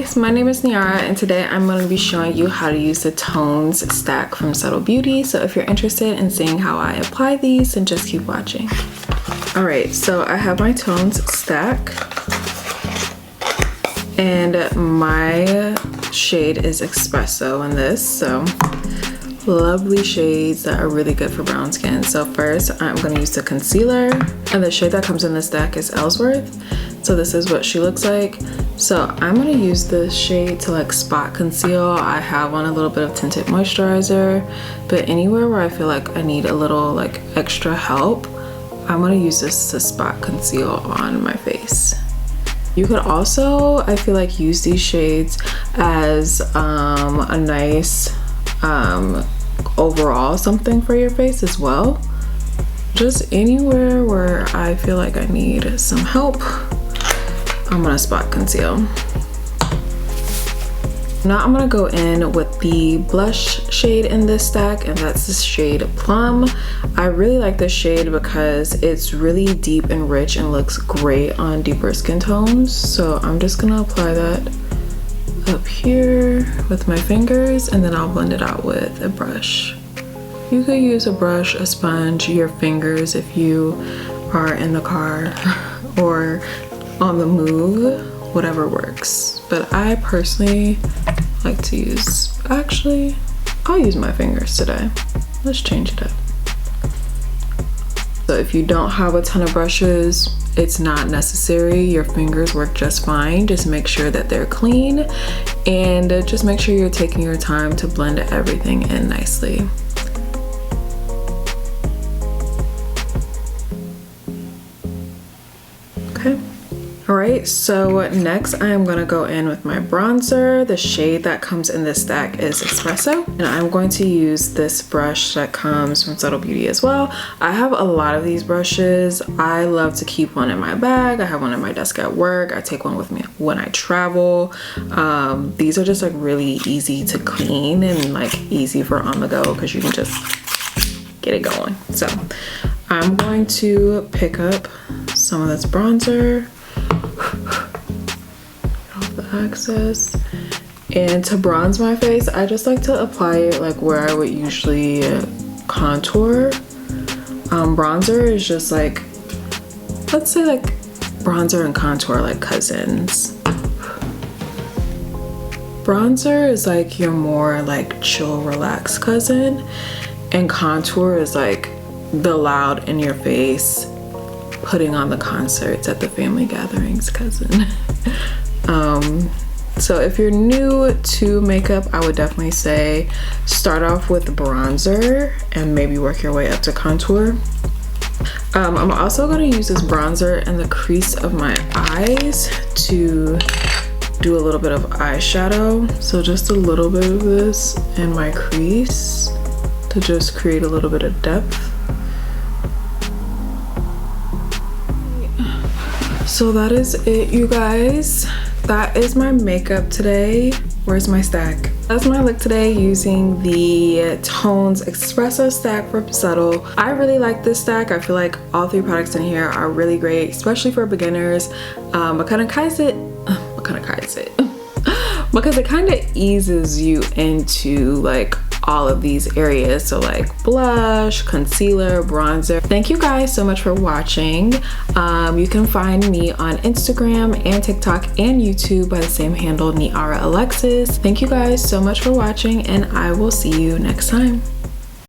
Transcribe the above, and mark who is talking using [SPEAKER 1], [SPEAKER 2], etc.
[SPEAKER 1] guys, my name is Niara and today I'm going to be showing you how to use the tones stack from Subtle Beauty. So if you're interested in seeing how I apply these, then just keep watching. Alright, so I have my tones stack and my shade is Espresso in this. So lovely shades that are really good for brown skin. So first I'm going to use the concealer, and the shade that comes in this stack is Ellsworth. So this is what she looks like. So I'm going to use this shade to like spot conceal. I have on a little bit of tinted moisturizer, but anywhere where I feel like I need a little like extra help, I'm going to use this to spot conceal on my face. You could also, I feel like, use these shades as a nice overall something for your face as well. Just anywhere where I feel like I need some help, I'm gonna spot conceal. Now I'm gonna go in with the blush shade in this stack, and that's the shade Plum. I really like this shade because it's really deep and rich and looks great on deeper skin tones. So I'm just gonna apply that up here with my fingers, and then I'll blend it out with a brush. You could use a brush, a sponge, your fingers if you are in the car or on the move, whatever works. But I personally like to use, actually, I'll use my fingers today. Let's change it up. So if you don't have a ton of brushes, it's not necessary. Your fingers work just fine. Just make sure that they're clean, and just make sure you're taking your time to blend everything in nicely. Okay. Alright, so next I am going to go in with my bronzer. The shade that comes in this stack is Espresso, and I'm going to use this brush that comes from Subtle Beauty as well. I have a lot of these brushes. I love to keep one in my bag. I have one at my desk at work. I take one with me when I travel. These are just like really easy to clean and like easy for on the go because you can just get it going. So I'm going to pick up some of this bronzer, off the excess, and to bronze my face I just like to apply it like where I would usually contour. Bronzer is just like, let's say like bronzer and contour like cousins. Bronzer is like your more like chill, relaxed cousin, and contour is like the loud in your face, putting on the concerts at the family gatherings cousin. So if you're new to makeup, I would definitely say start off with bronzer and maybe work your way up to contour. I'm also going to use this bronzer in the crease of my eyes to do a little bit of eyeshadow. So just a little bit of this in my crease to just create a little bit of depth. So that is it, you guys. That is my makeup today. Where's my stack? That's my look today using the Tones Espresso stack from Subtle. I really like this stack. I feel like all three products in here are really great, especially for beginners. Because it kind of eases you into like all of these areas. So like blush, concealer, bronzer. Thank you guys so much for watching. You can find me on Instagram and TikTok and YouTube by the same handle, Niara Alexis. Thank you guys so much for watching, and I will see you next time.